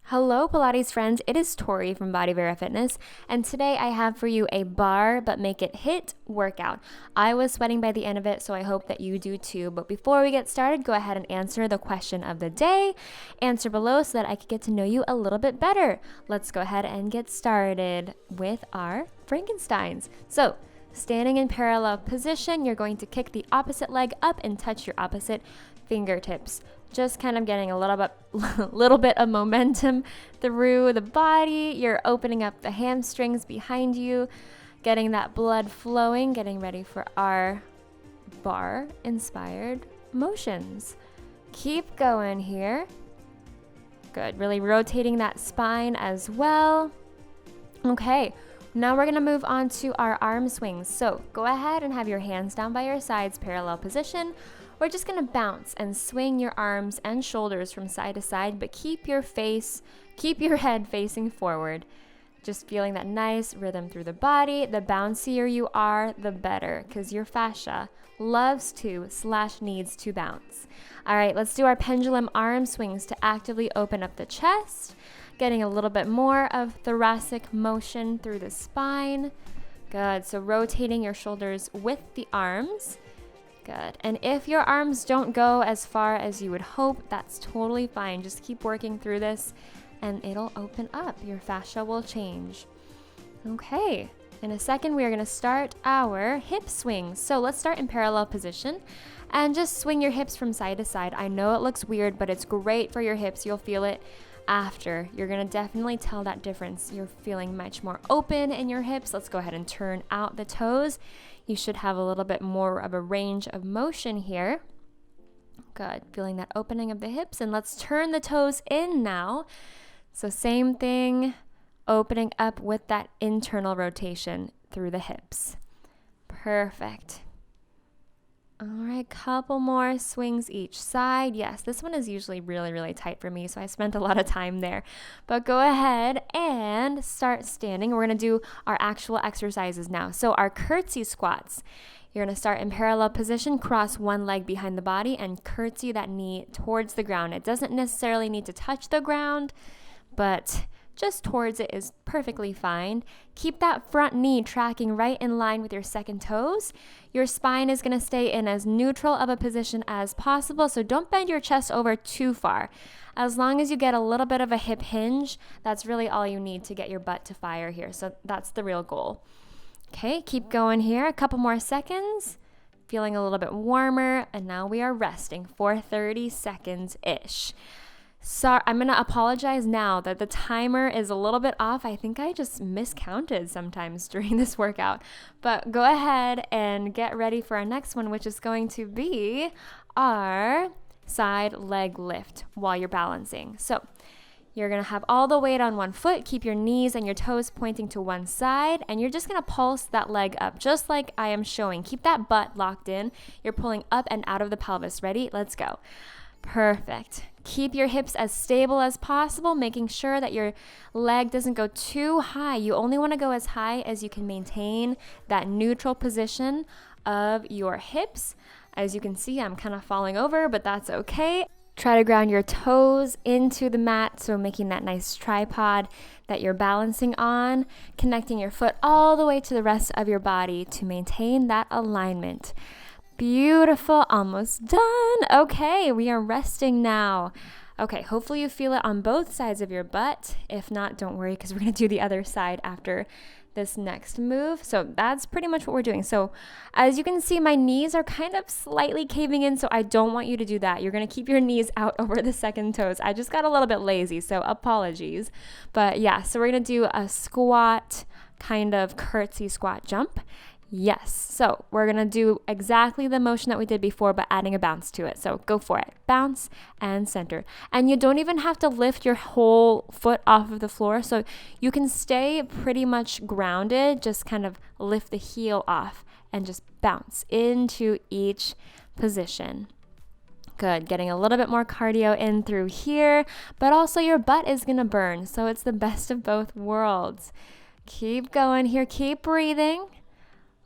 Hello Pilates friends, it is Tory from Barre Fitness, and today I have for you a bar but make it HIIT workout. I was sweating by the end of it, so I hope that you do too. But before we get started, go ahead and answer the question of the day. Answer below so that I can get to know you a little bit better. Let's go ahead and get started with our Frankensteins. So, standing in parallel position, you're going to kick the opposite leg up and touch your opposite fingertips. Just kind of getting a little bit of momentum through the body. You're opening up the hamstrings behind you, getting that blood flowing, getting ready for our bar-inspired motions. Keep going here. Good, really rotating that spine as well. Okay, now we're gonna move on to our arm swings. So go ahead and have your hands down by your sides, parallel position. We're just gonna bounce and swing your arms and shoulders from side to side, but keep your head facing forward. Just feeling that nice rhythm through the body. The bouncier you are, the better, because your fascia loves to / needs to bounce. All right, let's do our pendulum arm swings to actively open up the chest, getting a little bit more of thoracic motion through the spine. Good, so rotating your shoulders with the arms. Good. And if your arms don't go as far as you would hope, that's totally fine. Just keep working through this and it'll open up. Your fascia will change. Okay. In a second, we are going to start our hip swings. So let's start in parallel position and just swing your hips from side to side. I know it looks weird, but it's great for your hips. You'll feel it after. You're going to definitely tell that difference. You're feeling much more open in your hips. Let's go ahead and turn out the toes. You should have a little bit more of a range of motion here. Good. Feeling that opening of the hips. And let's turn the toes in now. So same thing, opening up with that internal rotation through the hips. Perfect. All right, couple more swings each side. Yes, this one is usually really, really tight for me, so I spent a lot of time there. But go ahead and start standing. We're going to do our actual exercises now. So our curtsy squats. You're going to start in parallel position, cross one leg behind the body, and curtsy that knee towards the ground. It doesn't necessarily need to touch the ground, but just towards it is perfectly fine. Keep that front knee tracking right in line with your second toes. Your spine is going to stay in as neutral of a position as possible, so don't bend your chest over too far. As long as you get a little bit of a hip hinge, that's really all you need to get your butt to fire here. So that's the real goal. Okay, keep going here. A couple more seconds. Feeling a little bit warmer, and now we are resting for 30 seconds-ish. So I'm going to apologize now that the timer is a little bit off. I think I just miscounted sometimes during this workout. But go ahead and get ready for our next one, which is going to be our side leg lift while you're balancing. So you're going to have all the weight on one foot. Keep your knees and your toes pointing to one side, and you're just going to pulse that leg up just like I am showing. Keep that butt locked in. You're pulling up and out of the pelvis. Ready? Let's go. Perfect. Keep your hips as stable as possible, making sure that your leg doesn't go too high. You only want to go as high as you can maintain that neutral position of your hips. As you can see, I'm kind of falling over, but that's okay. Try to ground your toes into the mat, so making that nice tripod that you're balancing on, connecting your foot all the way to the rest of your body to maintain that alignment. Beautiful, almost done. Okay, we are resting now. Okay, hopefully you feel it on both sides of your butt. If not, don't worry, because we're going to do the other side after this next move. So that's pretty much what we're doing. So as you can see, my knees are kind of slightly caving in, so I don't want you to do that. You're going to keep your knees out over the second toes. I just got a little bit lazy, so apologies. But yeah, so we're going to do a squat, kind of curtsy squat jump. Yes, so we're going to do exactly the motion that we did before, but adding a bounce to it. So go for it. Bounce and center. And you don't even have to lift your whole foot off of the floor. So you can stay pretty much grounded, just kind of lift the heel off and just bounce into each position. Good, getting a little bit more cardio in through here, but also your butt is going to burn. So it's the best of both worlds. Keep going here, keep breathing.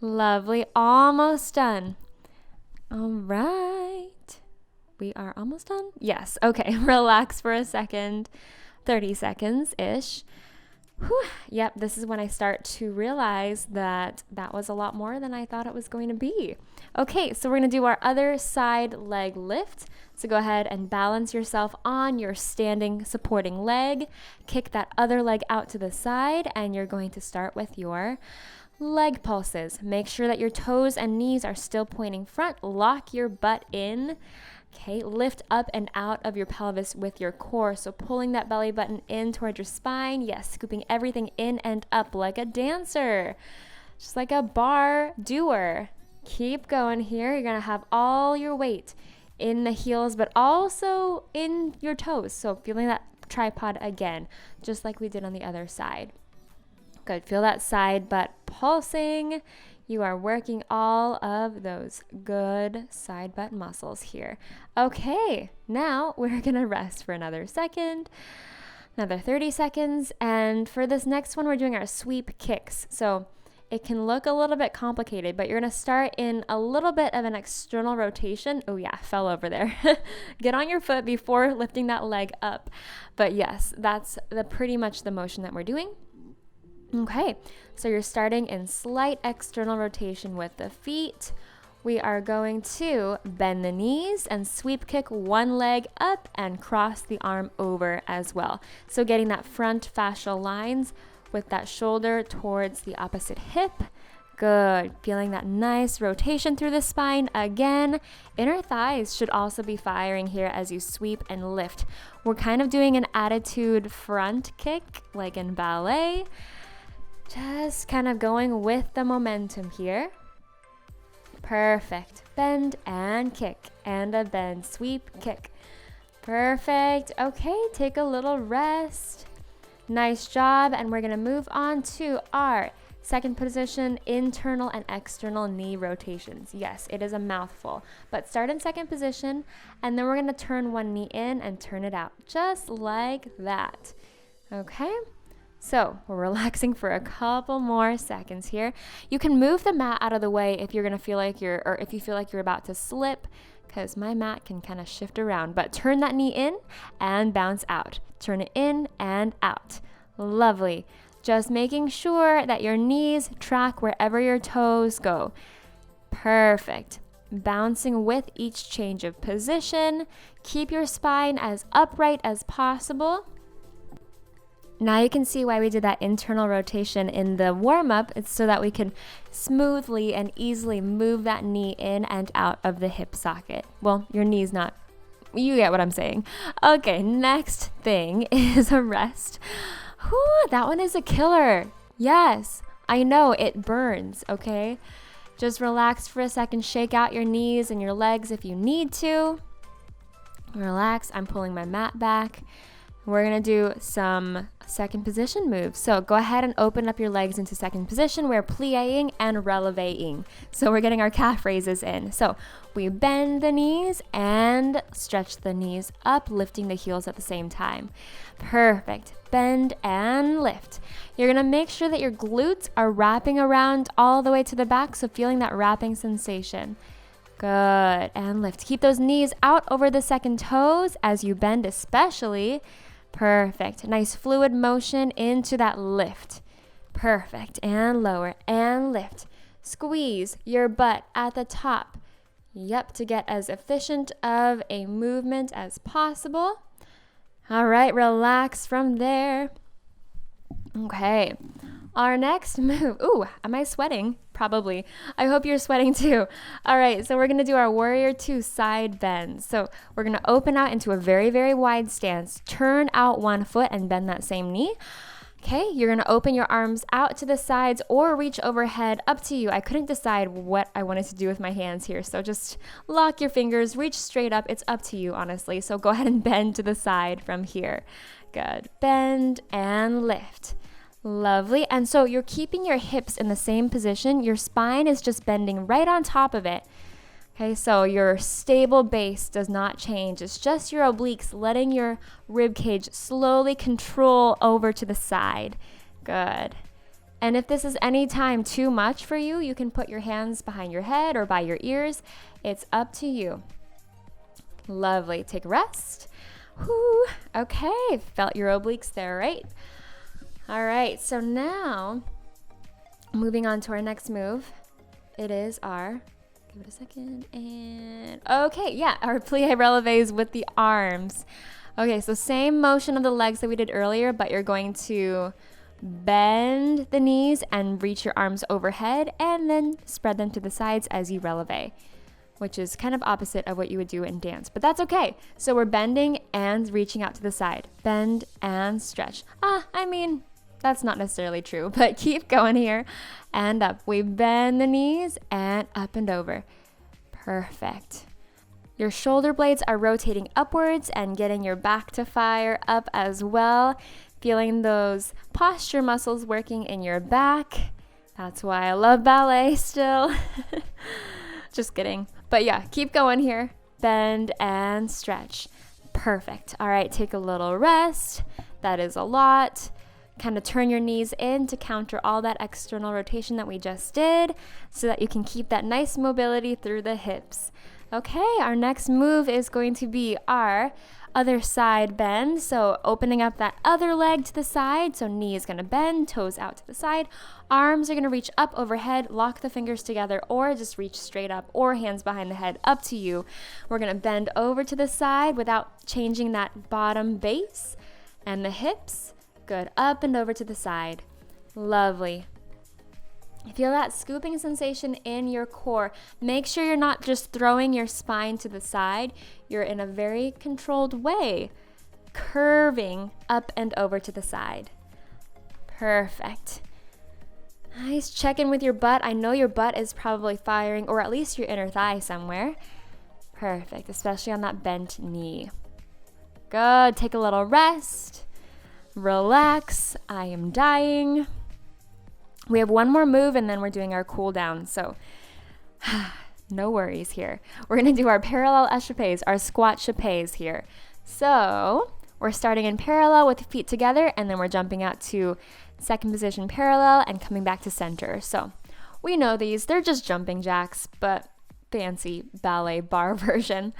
Lovely, almost done. All right. We are almost done? Yes, okay, relax for a second. 30 seconds-ish. Whew. Yep, this is when I start to realize that that was a lot more than I thought it was going to be. Okay, so we're going to do our other side leg lift. So go ahead and balance yourself on your standing supporting leg. Kick that other leg out to the side, and you're going to start with your leg pulses. Make sure that your toes and knees are still pointing front. Lock your butt in. Okay, lift up and out of your pelvis with your core. So pulling that belly button in towards your spine. Yes, scooping everything in and up like a dancer. Just like a bar doer. Keep going here. You're going to have all your weight in the heels, but also in your toes. So feeling that tripod again, just like we did on the other side. Good. Feel that side butt pulsing. You are working all of those good side butt muscles here. Okay, now we're gonna rest for another second, another 30 seconds. And for this next one, we're doing our sweep kicks. So it can look a little bit complicated, but you're gonna start in a little bit of an external rotation. Oh yeah, fell over there. Get on your foot before lifting that leg up. But yes, that's pretty much the motion that we're doing. Okay, so you're starting in slight external rotation with the feet. We are going to bend the knees and sweep kick one leg up and cross the arm over as well. So getting that front fascial lines with that shoulder towards the opposite hip. Good. Feeling that nice rotation through the spine. Again, inner thighs should also be firing here as you sweep and lift. We're kind of doing an attitude front kick like in ballet. Just kind of going with the momentum here. Perfect. Bend and kick and a bend, sweep, kick. Perfect. Okay, take a little rest. Nice job. And we're going to move on to our second position, internal and external knee rotations. Yes, it is a mouthful, but start in second position, and then we're going to turn one knee in and turn it out, just like that. Okay? So we're relaxing for a couple more seconds here. You can move the mat out of the way if you're going to feel like if you feel like you're about to slip, because my mat can kind of shift around, but turn that knee in and bounce out. Turn it in and out. Lovely. Just making sure that your knees track wherever your toes go. Perfect. Bouncing with each change of position. Keep your spine as upright as possible. Now you can see why we did that internal rotation in the warm-up. It's so that we can smoothly and easily move that knee in and out of the hip socket. Well, your knee's not. You get what I'm saying. Okay, next thing is a rest. Whew, that one is a killer. Yes, I know it burns, okay? Just relax for a second. Shake out your knees and your legs if you need to. Relax. I'm pulling my mat back. We're going to do some second position moves. So go ahead and open up your legs into second position. We're pliéing and relevéing. So we're getting our calf raises in. So we bend the knees and stretch the knees up, lifting the heels at the same time. Perfect. Bend and lift. You're going to make sure that your glutes are wrapping around all the way to the back. So feeling that wrapping sensation. Good. And lift. Keep those knees out over the second toes as you bend especially. Perfect. Nice fluid motion into that lift. Perfect. And lower and lift. Squeeze your butt at the top. Yep, to get as efficient of a movement as possible. All right, relax from there. Okay. Our next move. Ooh, am I sweating? Probably. I hope you're sweating too. All right, so we're going to do our Warrior 2 side bends. So we're going to open out into a very, very wide stance. Turn out one foot and bend that same knee. Okay, you're going to open your arms out to the sides or reach overhead, up to you. I couldn't decide what I wanted to do with my hands here, so just lock your fingers, reach straight up. It's up to you, honestly. So go ahead and bend to the side from here. Good. Bend and lift. Lovely. And so you're keeping your hips in the same position. Your spine is just bending right on top of it. Okay, so your stable base does not change. It's just your obliques letting your rib cage slowly control over to the side. Good. And if this is any time too much for you, you can put your hands behind your head or by your ears. It's up to you. Lovely. Take a rest. Whew. Okay, felt your obliques there, right? All right, so now moving on to our next move. It is our, give it a second, and okay, yeah, our plie releves with the arms. Okay, so same motion of the legs that we did earlier, but you're going to bend the knees and reach your arms overhead and then spread them to the sides as you releve, which is kind of opposite of what you would do in dance, but that's okay. So we're bending and reaching out to the side. Bend and stretch. I mean, that's not necessarily true, but keep going here and up. We bend the knees and up and over. Perfect. Your shoulder blades are rotating upwards and getting your back to fire up as well. Feeling those posture muscles working in your back. That's why I love ballet still. Just kidding. But yeah, keep going here. Bend and stretch. Perfect. All right, take a little rest. That is a lot. Kind of turn your knees in to counter all that external rotation that we just did so that you can keep that nice mobility through the hips. Okay, our next move is going to be our other side bend. So opening up that other leg to the side. So knee is going to bend, toes out to the side. Arms are going to reach up overhead, lock the fingers together, or just reach straight up, or hands behind the head, up to you. We're going to bend over to the side without changing that bottom base and the hips. Good, up and over to the side. Lovely. Feel that scooping sensation in your core. Make sure you're not just throwing your spine to the side. You're in a very controlled way, curving up and over to the side. Perfect. Nice. Check in with your butt. I know your butt is probably firing, or at least your inner thigh somewhere. Perfect, especially on that bent knee. Good. Take a little rest. Relax. I am dying. We have one more move and then we're doing our cool down. So no worries here. We're going to do our parallel échappés, our squat chappés here. So we're starting in parallel with the feet together and then we're jumping out to second position parallel and coming back to center. So we know these, they're just jumping jacks, but fancy ballet bar version.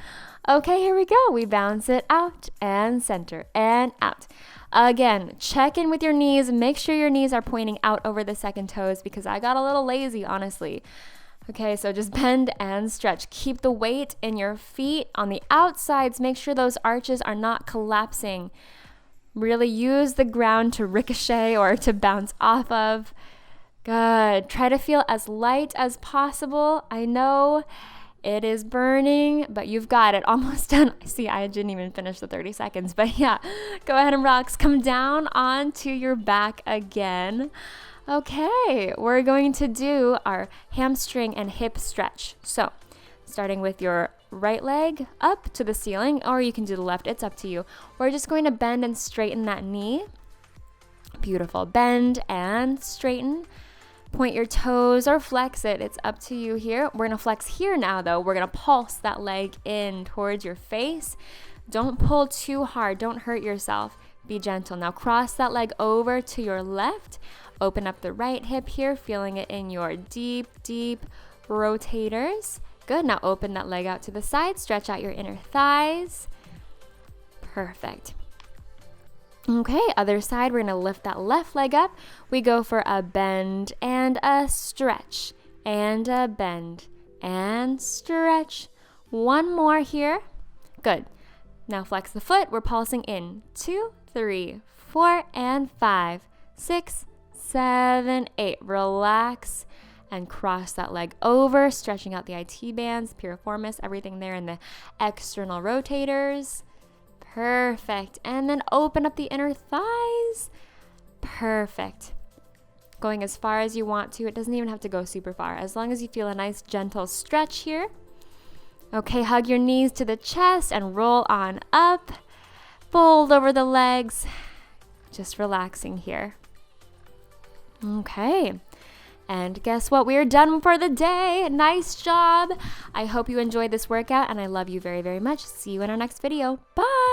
Okay, here we go. We bounce it out and center and out. Again, check in with your knees. Make sure your knees are pointing out over the second toes because I got a little lazy, honestly. Okay, so just bend and stretch. Keep the weight in your feet on the outsides. Make sure those arches are not collapsing. Really use the ground to ricochet or to bounce off of. Good. Try to feel as light as possible. I know it is burning, but you've got it. Almost done. See, I didn't even finish the 30 seconds, but yeah, go ahead and relax. Come down onto your back again. Okay, we're going to do our hamstring and hip stretch. So, starting with your right leg up to the ceiling, or you can do the left, it's up to you. We're just going to bend and straighten that knee. Beautiful. Bend and straighten. Point your toes or flex it. It's up to you here. We're going to flex here now, though. We're going to pulse that leg in towards your face. Don't pull too hard. Don't hurt yourself. Be gentle. Now cross that leg over to your left. Open up the right hip here, feeling it in your deep, deep rotators. Good. Now open that leg out to the side. Stretch out your inner thighs. Perfect. Okay, other side, we're going to lift that left leg up. We go for a bend and a stretch and a bend and stretch. One more here. Good. Now flex the foot. We're pulsing in 2, 3, 4, and 5, 6, 7, 8. Relax and cross that leg over, stretching out the IT bands, piriformis, everything there in the external rotators. Perfect. And then open up the inner thighs. Perfect. Going as far as you want to. It doesn't even have to go super far. As long as you feel a nice gentle stretch here. Okay, hug your knees to the chest and roll on up. Fold over the legs. Just relaxing here. Okay. And guess what? We are done for the day. Nice job. I hope you enjoyed this workout and I love you very, very much. See you in our next video. Bye.